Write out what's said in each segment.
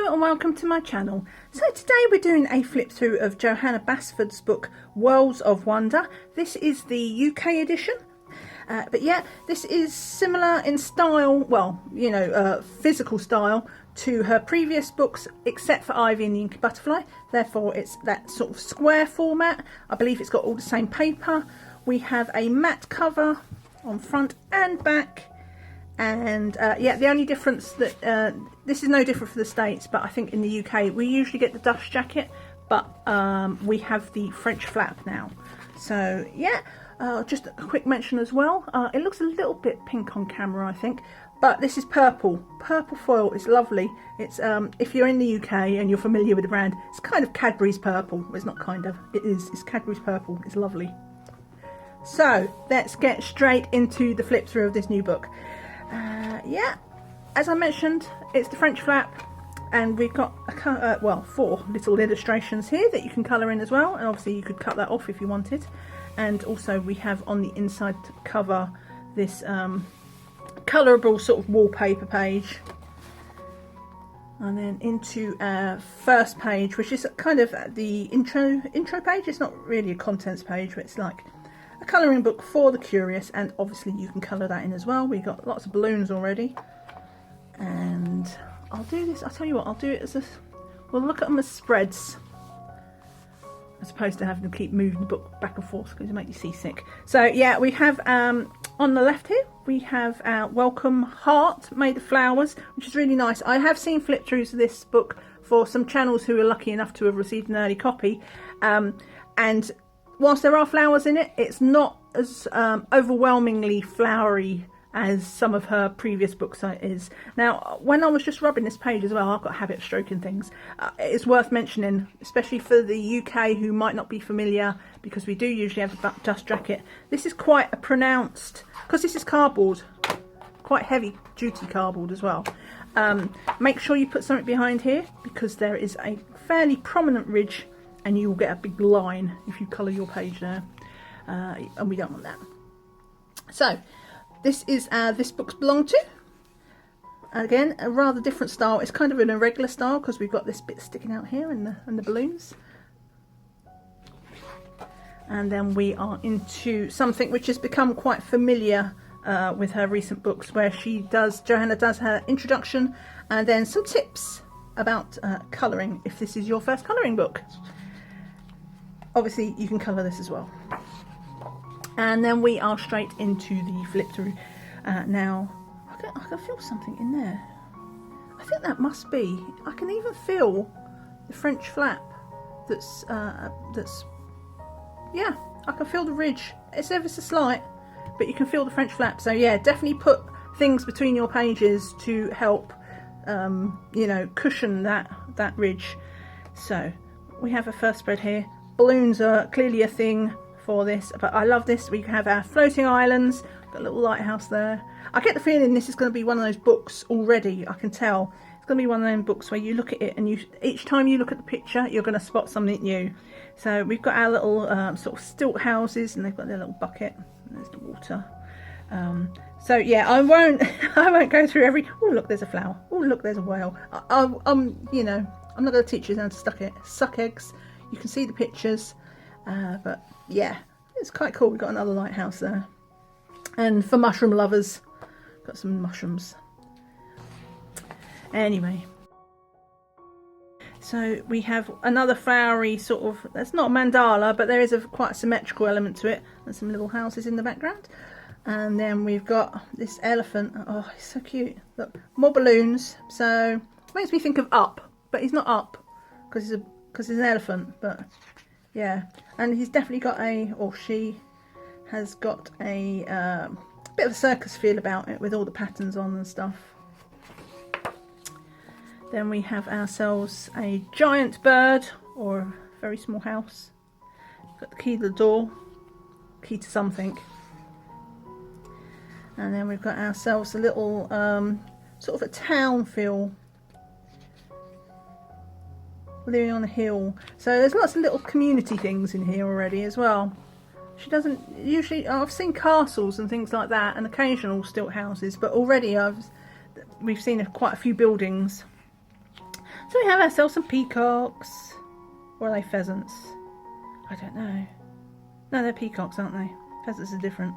Hello and welcome to my channel. So today we're doing a flip through of Johanna Basford's book Worlds of Wonder. This is the UK edition, but yeah, this is similar in style, well, you know, physical style to her previous books, except for Ivy and the Inky Butterfly. Therefore it's that sort of square format. I believe it's got all the same paper. We have a matte cover on front and back. And yeah, the only difference that this is no different for the States, but I think in the UK we usually get the dust jacket, but we have the French flap now. So yeah, just a quick mention as well, it looks a little bit pink on camera I think, but this is purple foil. It's lovely. It's if you're in the UK and you're familiar with the brand, it's kind of Cadbury's purple. It's not kind of, it is, it's Cadbury's purple. It's lovely. So let's get straight into the flip through of this new book. Yeah, as I mentioned, it's the French flap, and we've got well, 4 little illustrations here that you can colour in as well, and obviously you could cut that off if you wanted. And also we have on the inside cover this colourable sort of wallpaper page, and then into our first page, which is kind of the intro page. It's not really a contents page, but it's like a colouring book for the curious, and obviously you can colour that in as well. We've got lots of balloons already, and I'll do this, I'll tell you what, I'll do it as a, we'll look at them as spreads as opposed to having to keep moving the book back and forth because it make you seasick. So yeah, we have on the left here we have our welcome heart made of flowers, which is really nice. I have seen flip throughs of this book for some channels who are lucky enough to have received an early copy, and whilst there are flowers in it, it's not as overwhelmingly flowery as some of her previous books is. Now, when I was just rubbing this page as well, I've got a habit of stroking things. It's worth mentioning, especially for the UK who might not be familiar, because we do usually have a dust jacket. This is quite a pronounced, because this is cardboard, quite heavy duty cardboard as well. Make sure you put something behind here, because there is a fairly prominent ridge, and you will get a big line if you colour your page there, and we don't want that. So this is this book's belong to. Again, a rather different style. It's kind of an irregular style because we've got this bit sticking out here and the balloons. And then we are into something which has become quite familiar with her recent books, where Johanna does her introduction and then some tips about colouring if this is your first colouring book. Obviously you can colour this as well. And then we are straight into the flip through. Now I can feel something in there. I think that must be, I can even feel the French flap that's yeah, I can feel the ridge. It's ever so slight, but you can feel the French flap. So yeah, definitely put things between your pages to help you know, cushion that ridge. So we have a first spread here. Balloons are clearly a thing for this, but I love this. We have our floating islands, got a little lighthouse there. I get the feeling this is going to be one of those books already. I can tell it's going to be one of those books where you look at it and each time you look at the picture you're going to spot something new. So we've got our little sort of stilt houses, and they've got their little bucket, and there's the water. So yeah, I won't go through every, oh look, there's a flower, oh look, there's a whale. You know, I'm not going to teach you how to suck eggs. You can see the pictures, but yeah, it's quite cool. We've got another lighthouse there, and for mushroom lovers, got some mushrooms. Anyway, so we have another flowery sort of, that's not a mandala, but there is quite a symmetrical element to it, and some little houses in the background. And then we've got this elephant. Oh, he's so cute. Look, more balloons. So it makes me think of Up, but he's not Up because he's an elephant. But yeah, and he's definitely got or she has got a bit of a circus feel about it, with all the patterns on and stuff. Then we have ourselves a giant bird, or a very small house. Got the key to the door, key to something. And then we've got ourselves a little sort of a town feel, living on a hill. So there's lots of little community things in here already as well. She doesn't usually, I've seen castles and things like that, and occasional stilt houses, but already we've seen quite a few buildings. So we have ourselves some peacocks. Or are they pheasants? I don't know. No, they're peacocks, aren't they? Pheasants are different.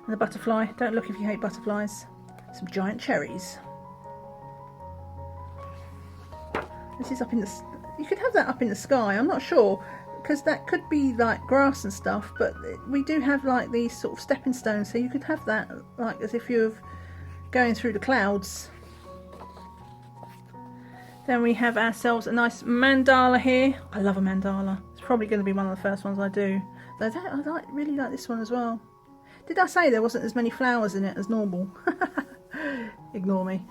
And the butterfly. Don't look if you hate butterflies. Some giant cherries. This is up in the... You could have that up in the sky. I'm not sure. Because that could be like grass and stuff. But we do have like these sort of stepping stones. So you could have that like as if you're going through the clouds. Then we have ourselves a nice mandala here. I love a mandala. It's probably going to be one of the first ones I do. Though I really like this one as well. Did I say there wasn't as many flowers in it as normal? Ignore me.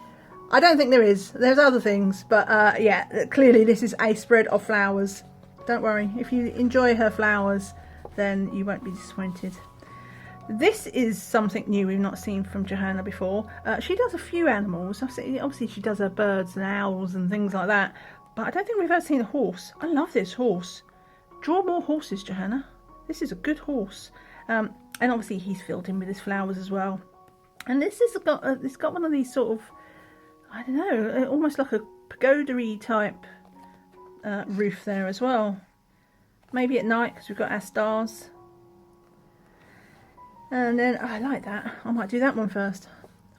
I don't think there is. There's other things. But yeah, clearly this is a spread of flowers. Don't worry. If you enjoy her flowers, then you won't be disappointed. This is something new we've not seen from Johanna before. She does a few animals. Obviously she does her birds and owls and things like that. But I don't think we've ever seen a horse. I love this horse. Draw more horses, Johanna. This is a good horse. And obviously he's filled in with his flowers as well. And this has got it's got one of these sort of, I don't know, almost like a pagoda-y type roof there as well. Maybe at night because we've got our stars. And then I like that. I might do that one first.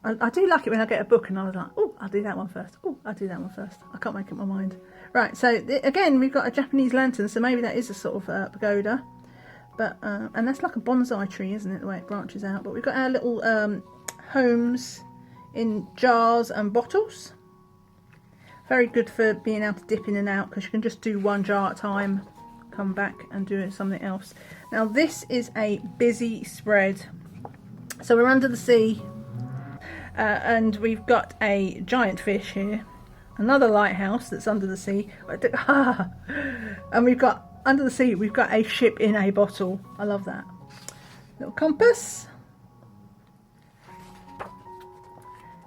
I do like it when I get a book and I was like, oh, I'll do that one first. Oh, I'll do that one first. I can't make up my mind. Right, so again, we've got a Japanese lantern, so maybe that is a sort of pagoda. But and that's like a bonsai tree, isn't it, the way it branches out. But we've got our little homes in jars and bottles. Very good for being able to dip in and out because you can just do one jar at a time. Come back and do something else. Now this is a busy spread. So we're under the sea and we've got a giant fish here. Another lighthouse that's under the sea. And we've got under the sea, we've got a ship in a bottle. I love that. Little compass.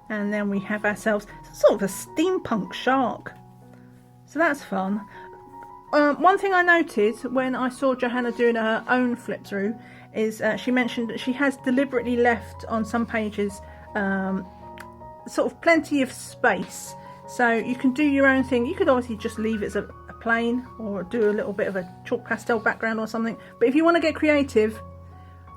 And then we have ourselves sort of a steampunk shark. So that's fun. One thing I noted when I saw Johanna doing her own flip through is she mentioned that she has deliberately left on some pages sort of plenty of space. So you can do your own thing. You could obviously just leave it as a plain or do a little bit of a chalk pastel background or something. But if you want to get creative,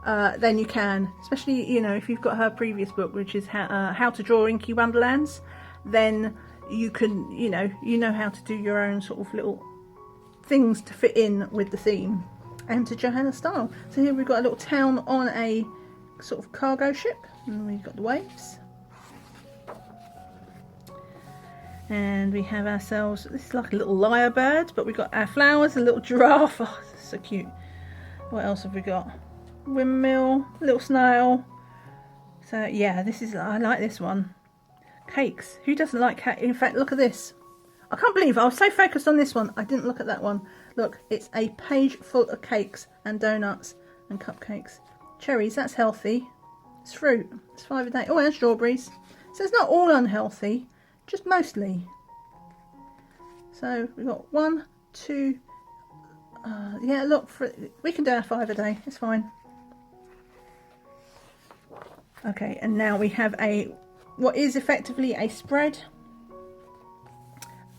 then you can. Especially, you know, if you've got her previous book, which is How to Draw Inky Wonderlands, then you can, you know how to do your own sort of little things to fit in with the theme and to Johanna's style. So here we've got a little town on a sort of cargo ship, and we've got the waves. And we have ourselves, this is like a little lyrebird, but we've got our flowers, a little giraffe. Oh, so cute. What else have we got? Windmill, little snail. So yeah, this is, I like this one. Cakes. Who doesn't like cake? In fact, look at this. I can't believe I was so focused on this one, I didn't look at that one. Look, it's a page full of cakes and donuts and cupcakes. Cherries, that's healthy. It's fruit. It's 5 a day. Oh, and strawberries. So it's not all unhealthy, just mostly. So we've got 1, 2. Yeah, look, we can do our 5 a day. It's fine. Okay, and now we have what is effectively a spread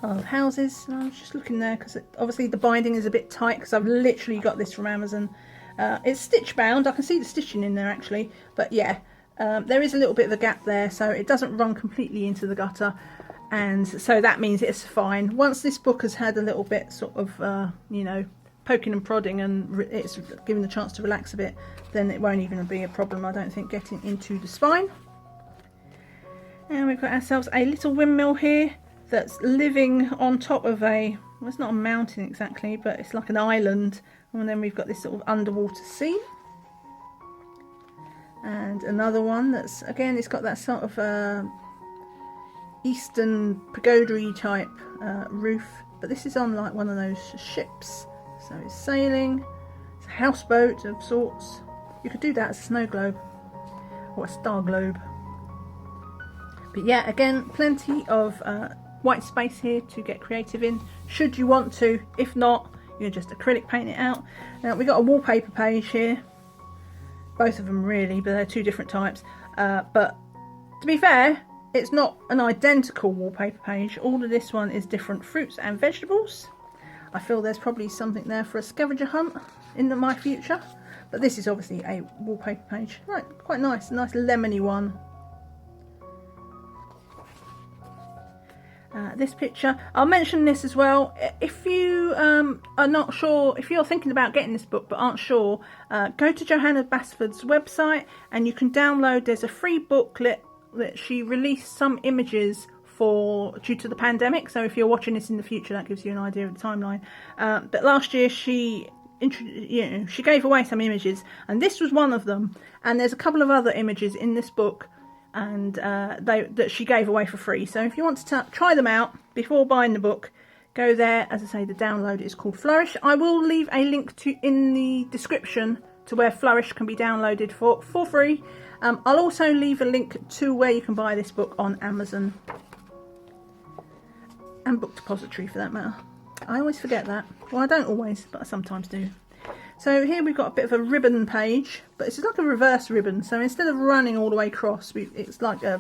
of houses. And I was just looking there because obviously the binding is a bit tight because I've literally got this from Amazon. It's stitch bound. I can see the stitching in there actually, but yeah, there is a little bit of a gap there, so it doesn't run completely into the gutter, and so that means it's fine. Once this book has had a little bit sort of you know, poking and prodding, and it's given the chance to relax a bit, then it won't even be a problem, I don't think, getting into the spine. And we've got ourselves a little windmill here that's living on top of well, it's not a mountain exactly, but it's like an island. And then we've got this sort of underwater sea. And another one that's, again, it's got that sort of eastern pagoda-y type roof. But this is on like one of those ships. So it's sailing. It's a houseboat of sorts. You could do that as a snow globe or a star globe. But yeah, again, plenty of white space here to get creative in, should you want to. If not, you can just acrylic paint it out. Now we've got a wallpaper page here. Both of them really, but they're two different types. But to be fair, it's not an identical wallpaper page. All of this one is different fruits and vegetables. I feel there's probably something there for a scavenger hunt in my future. But this is obviously a wallpaper page. Right, quite nice. A nice lemony one. This picture, I'll mention this as well. If you are not sure, if you're thinking about getting this book but aren't sure, go to Johanna Basford's website and you can download, there's a free booklet that she released some images for due to the pandemic. So if you're watching this in the future, that gives you an idea of the timeline. But last year she gave away some images and this was one of them. And there's a couple of other images in this book and that she gave away for free. So if you want to try them out before buying the book, go there. As I say, the download is called Flourish. I will leave a link in the description to where Flourish can be downloaded for free. I'll also leave a link to where you can buy this book on Amazon and Book Depository for that matter. I always forget that. Well, I don't always, but I sometimes do. So here we've got a bit of a ribbon page, but it's like a reverse ribbon. So instead of running all the way across, it's like a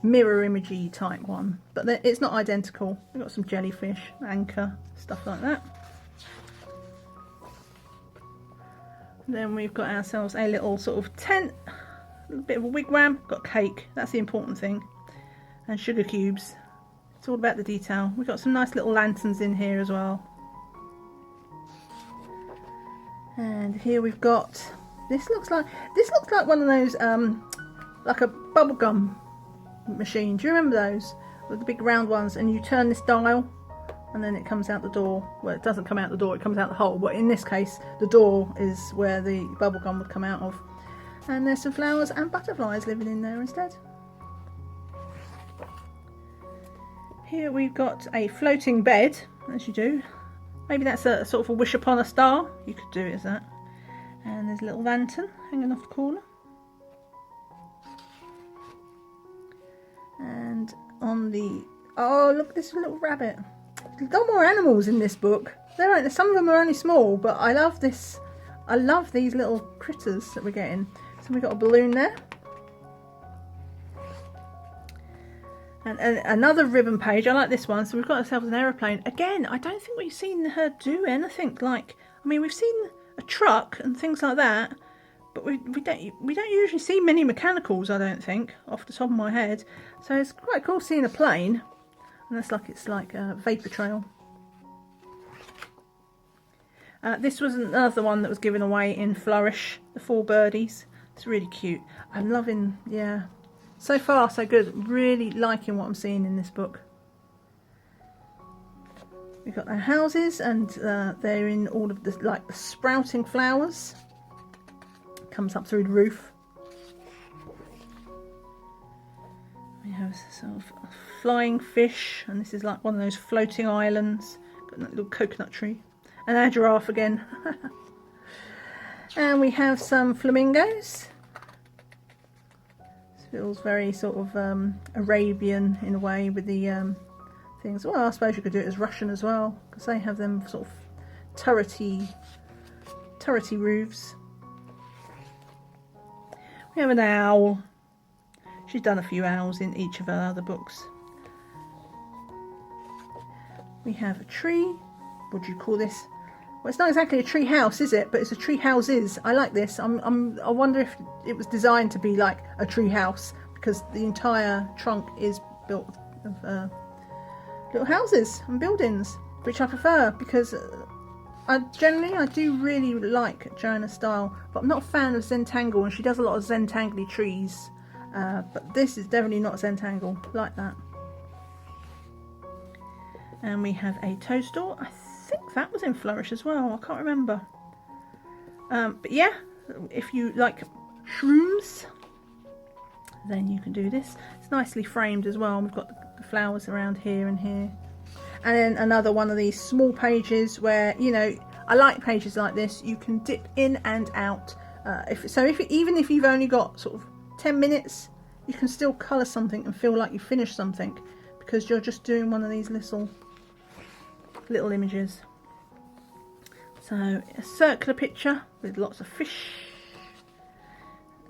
mirror imagey type one, but it's not identical. We've got some jellyfish, anchor, stuff like that. Then we've got ourselves a little sort of tent, a bit of a wigwam, got cake, that's the important thing, and sugar cubes. It's all about the detail. We've got some nice little lanterns in here as well. And here we've got, this looks like one of those like a bubblegum machine. Do you remember those with the big round ones, and you turn this dial and then it comes out the door? Well, it doesn't come out the door, it comes out the hole, but in this case the door is where the bubblegum would come out of. And there's some flowers and butterflies living in there instead. Here we've got a floating bed, as you do. Maybe that's a sort of a wish upon a star. You could do it as that. And there's a little lantern hanging off the corner. And on the... oh, look, this little rabbit. There's a lot more animals in this book. Some of them are only small, but I love this. I love these little critters that we're getting. So we've got a balloon there. And another ribbon page. I like this one. So we've got ourselves an aeroplane. Again, I don't think we've seen her do anything like... I mean, we've seen a truck and things like that, but we don't usually see many mechanicals, I don't think, off the top of my head. So it's quite cool seeing a plane. And it's like a vapour trail. This was another one that was given away in Flourish, the 4 birdies. It's really cute. I'm loving, yeah. So far, so good. Really liking what I'm seeing in this book. We've got their houses, and they're in all of the like the sprouting flowers. Comes up through the roof. We have sort of a flying fish, and this is like one of those floating islands. Got that little coconut tree, and our giraffe again. And we have some flamingos. Feels very sort of Arabian in a way with the things. Well, I suppose you could do it as Russian as well, because they have them sort of turrety roofs. We have an owl. She's done a few owls in each of her other books. We have a tree. What do you call this? Well, it's not exactly a tree house, is it? But it's a tree houses. I like this. I wonder if it was designed to be like a tree house, because the entire trunk is built of little houses and buildings, which I prefer, because I do really like Johanna's style, but I'm not a fan of Zentangle, and she does a lot of Zentangle trees. But this is definitely not Zentangle like that. And we have a toadstool. I think that was in Flourish as well. I can't remember. But yeah, if you like shrooms, then you can do this. It's nicely framed as well. We've got the flowers around here and here. And then another one of these small pages where, you know, I like pages like this. You can dip in and out. Even if you've only got sort of 10 minutes, you can still colour something and feel like you finished something, because you're just doing one of these little images. So a circular picture with lots of fish.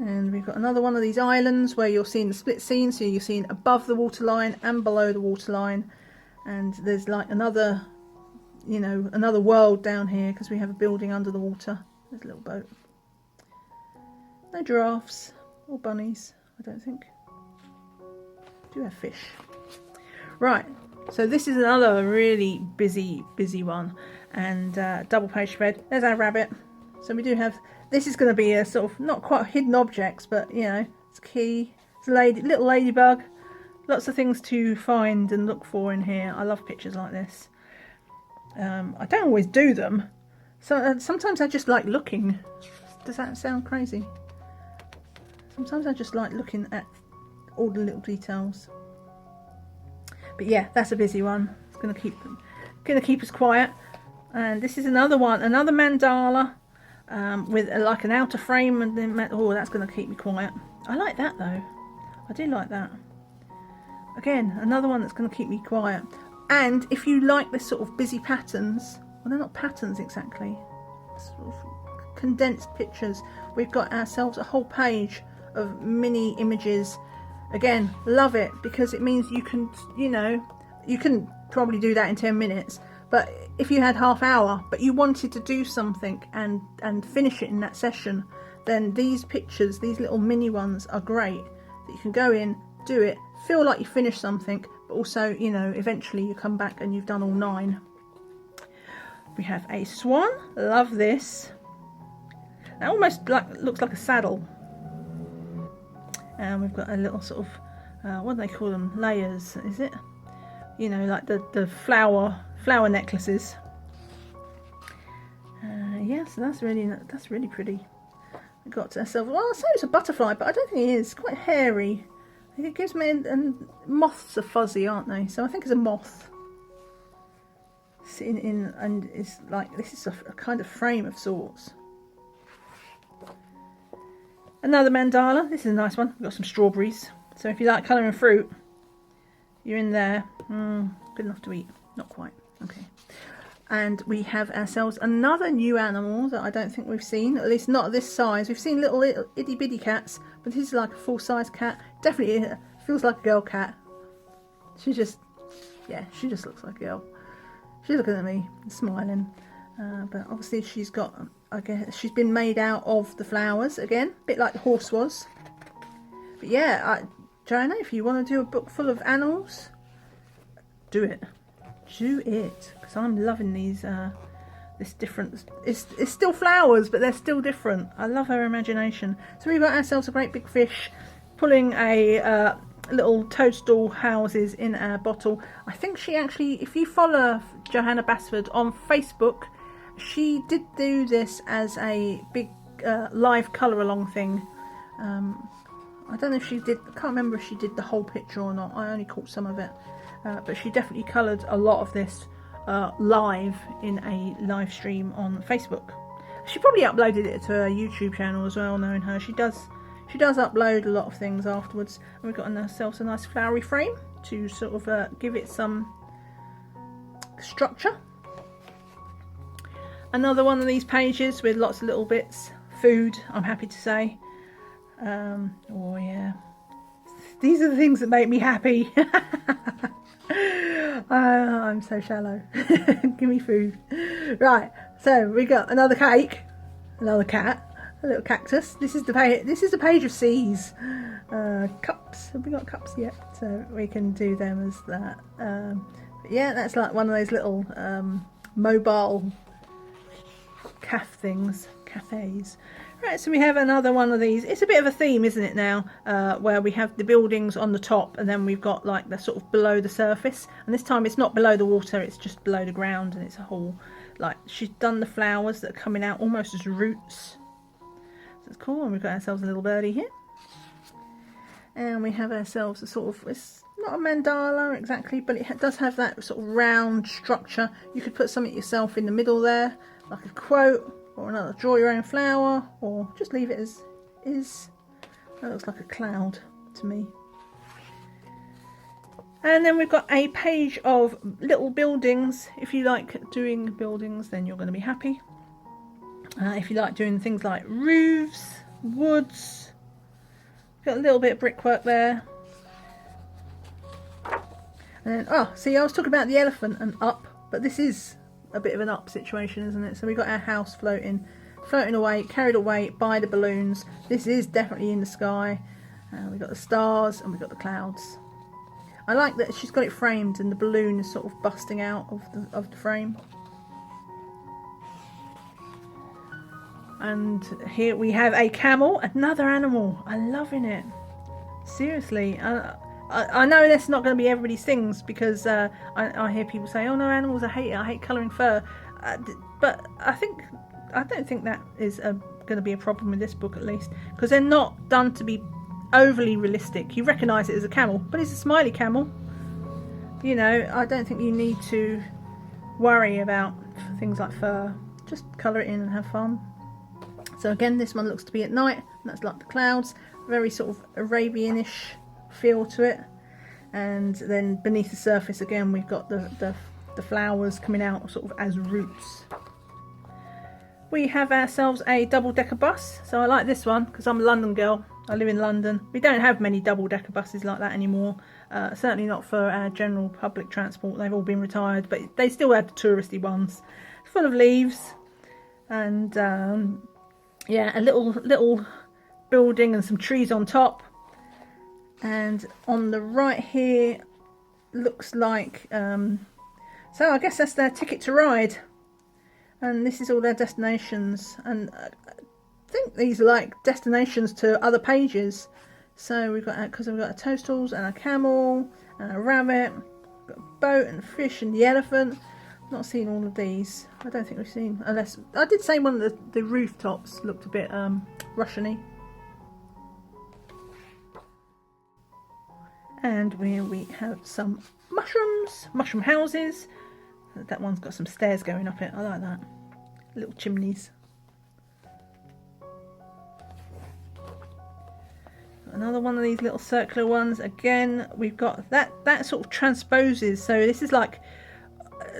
And we've got another one of these islands where you're seeing the split scene, so you're seeing above the waterline and below the waterline. And there's like another, you know, another world down here because we have a building under the water. There's a little boat. No giraffes or bunnies, I don't think. Do have fish. Right, so this is another really busy one, and double page spread. There's our rabbit. So we do have, this is going to be a sort of, not quite hidden objects, but you know, it's a key, it's a little ladybug. Lots of things to find and look for in here. I love pictures like this. I don't always do them. So sometimes I just like looking. Does that sound crazy? Sometimes I just like looking at all the little details. But yeah, that's a busy one. It's gonna keep us quiet. And this is another one, another mandala with like an outer frame, and then oh, that's gonna keep me quiet. I like that though. I do like that. Again, another one that's gonna keep me quiet. And if you like this sort of busy patterns, well, they're not patterns exactly, sort of condensed pictures. We've got ourselves a whole page of mini images. Again, love it, because it means you can, you know, you can probably do that in 10 minutes, but if you had half hour but you wanted to do something and finish it in that session, then these pictures, these little mini ones, are great, that you can go in, do it, feel like you finished something, but also, you know, eventually you come back and you've done all 9. We have a swan. Love this. That almost looks like a saddle. And we've got a little sort of, what do they call them? Layers, is it? You know, like the flower necklaces. Yeah, so that's really pretty. We got ourselves, well, I say it's a butterfly, but I don't think it is. It's quite hairy. I think it gives me, and moths are fuzzy, aren't they? So I think it's a moth sitting in, and it's like, this is a kind of frame of sorts. Another mandala. This is a nice one. We've got some strawberries. So if you like colouring fruit, you're in there. Good enough to eat. Not quite. Okay. And we have ourselves another new animal that I don't think we've seen, at least not this size. We've seen little itty bitty cats, but this is like a full-size cat. Definitely feels like a girl cat. She just looks like a girl. She's looking at me, smiling. But obviously she's got, I guess, she's been made out of the flowers again, a bit like the horse was. But yeah, Johanna, if you want to do a book full of animals, do it. Do it, because I'm loving these. This different. It's still flowers, but they're still different. I love her imagination. So we've got ourselves a great big fish, pulling a little toadstool houses in a bottle. I think she actually, if you follow Johanna Basford on Facebook, she did do this as a big live colour along thing. I don't know if she did, I can't remember if she did the whole picture or not. I only caught some of it. But she definitely coloured a lot of this live in a live stream on Facebook. She probably uploaded it to her YouTube channel as well, knowing her. She does upload a lot of things afterwards. And we've got ourselves a nice flowery frame to sort of give it some structure. Another one of these pages with lots of little bits. Food, I'm happy to say. Oh yeah. These are the things that make me happy. I'm so shallow. Give me food. Right, so we got another cake, another cat, a little cactus. This is the page. This is a page of C's. Cups. Have we got cups yet? So we can do them as that. But yeah, that's like one of those little mobile cafes. Right, so we have another one of these. It's a bit of a theme, isn't it, now, where we have the buildings on the top, and then we've got like the sort of below the surface, and this time it's not below the water, it's just below the ground, and it's a whole, like, she's done the flowers that are coming out almost as roots. So it's cool. And we've got ourselves a little birdie here, and we have ourselves a sort of, it's not a mandala exactly, but it does have that sort of round structure. You could put something yourself in the middle there, like a quote, or another draw your own flower, or just leave it as is. That looks like a cloud to me. And then we've got a page of little buildings. If you like doing buildings, then you're going to be happy. If you like doing things like roofs, woods, Got a little bit of brickwork there. And then, oh, see, I was talking about the elephant and up, but this is a bit of an up situation, isn't it? So we got our house floating away, carried away by the balloons. This is definitely in the sky. We got the stars and we got the clouds. I like that she's got it framed and the balloon is sort of busting out of the frame. And here we have a camel, another animal. I'm loving it. Seriously. I know that's not going to be everybody's things, because I hear people say, oh no, animals, I hate colouring fur. But I don't think that is going to be a problem with this book, at least, because they're not done to be overly realistic. You recognise it as a camel, but it's a smiley camel. You know, I don't think you need to worry about things like fur. Just colour it in and have fun. So again, this one looks to be at night, and that's like the clouds, very sort of Arabian-ish feel to it. And then beneath the surface again, we've got the flowers coming out sort of as roots. We have ourselves a double-decker bus. So I like this one because I'm a London girl. I live in London. We don't have many double-decker buses like that anymore. Certainly not for our general public transport. They've all been retired, but they still have the touristy ones. Full of leaves. And yeah, a little building and some trees on top. And on the right here looks like, so I guess that's their ticket to ride. And this is all their destinations. And I think these are like destinations to other pages. So we've got, because we've got a toastals and a camel and a rabbit, got a boat and fish and the elephant. Not seen all of these. I don't think we've seen, unless I did say one of the rooftops looked a bit Russian-y. And we have some mushrooms, mushroom houses. That one's got some stairs going up it. I like that. Little chimneys. Another one of these little circular ones. Again, we've got that sort of transposes. So this is like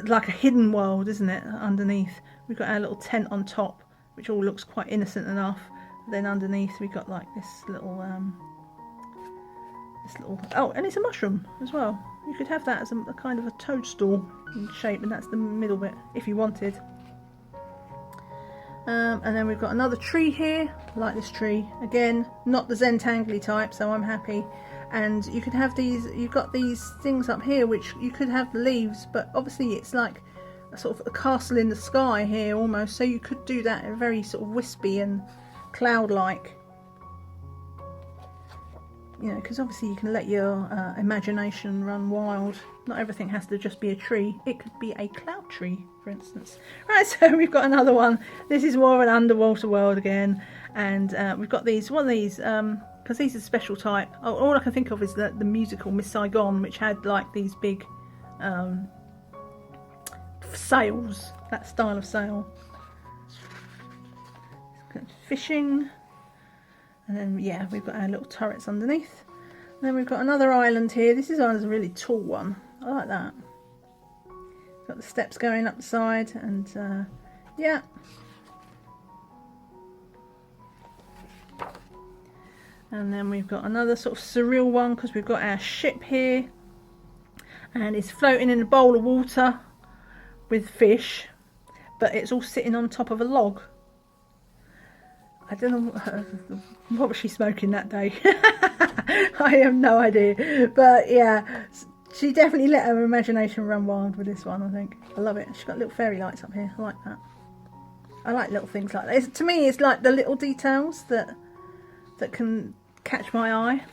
a hidden world, isn't it? Underneath we've got our little tent on top, which all looks quite innocent enough. Then underneath we've got like this little oh, and it's a mushroom as well. You could have that as a kind of a toadstool in shape, and that's the middle bit if you wanted. And then we've got another tree here. I like this tree. Again, not the Zentangly type, so I'm happy. And you could have these, you've got these things up here which you could have the leaves, but obviously it's like a sort of a castle in the sky here almost, so you could do that very sort of wispy and cloud-like. You know, because obviously you can let your imagination run wild. Not everything has to just be a tree. It could be a cloud tree, for instance. Right, so we've got another one. This is more of an underwater world again. And we've got these, one of these, because these are special type. All I can think of is the musical Miss Saigon, which had like these big sails, that style of sail. Fishing. And then, yeah, we've got our little turrets underneath. And then we've got another island here. This is a really tall one. I like that. Got the steps going up the side, and yeah. And then we've got another sort of surreal one, because we've got our ship here. And it's floating in a bowl of water with fish. But it's all sitting on top of a log. I don't know what was she smoking that day. I have no idea, but yeah, she definitely let her imagination run wild with this one. I think I love it. She's got little fairy lights up here. I like that. I like little things like that. To me, it's like the little details that can catch my eye.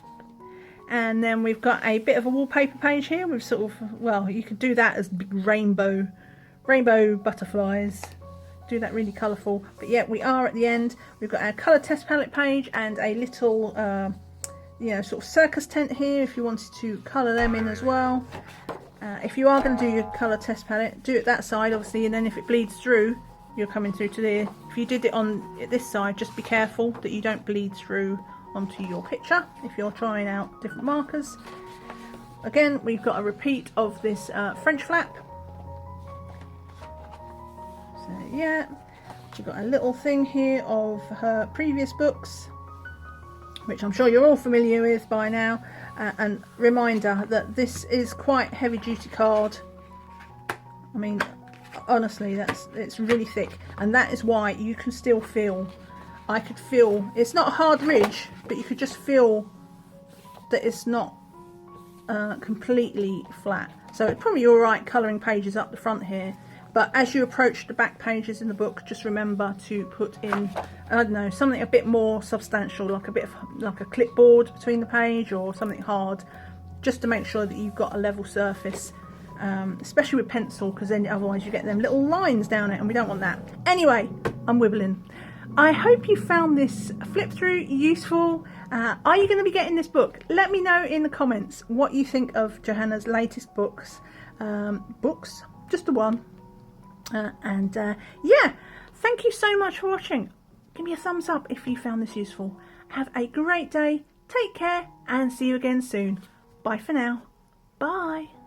And then we've got a bit of a wallpaper page here with sort of, well, you could do that as big rainbow butterflies. Do that really colourful, but yeah, we are at the end. We've got our colour test palette page and a little you know, sort of circus tent here if you wanted to colour them in as well. If you are going to do your colour test palette, do it that side obviously, and then if it bleeds through, you're coming through to there. If you did it on this side, just be careful that you don't bleed through onto your picture if you're trying out different markers. Again, we've got a repeat of this French flap. So yeah, we've got a little thing here of her previous books. which I'm sure you're all familiar with by now. And reminder that this is quite heavy duty card. I mean, honestly, it's really thick, and that is why you can still feel, I could feel, it's not a hard ridge, but you could just feel that it's not completely flat. So it's probably alright colouring pages up the front here, but as you approach the back pages in the book, just remember to put in, I don't know, something a bit more substantial, like a clipboard between the page or something hard, just to make sure that you've got a level surface, especially with pencil, because then otherwise you get them little lines down it, and we don't want that. Anyway, I'm wibbling. I hope you found this flip through useful. Are you going to be getting this book? Let me know in the comments what you think of Johanna's latest books. Just the one. Yeah, thank you so much for watching. Give me a thumbs up if you found this useful. Have a great day, take care, and see you again soon. Bye for now. Bye.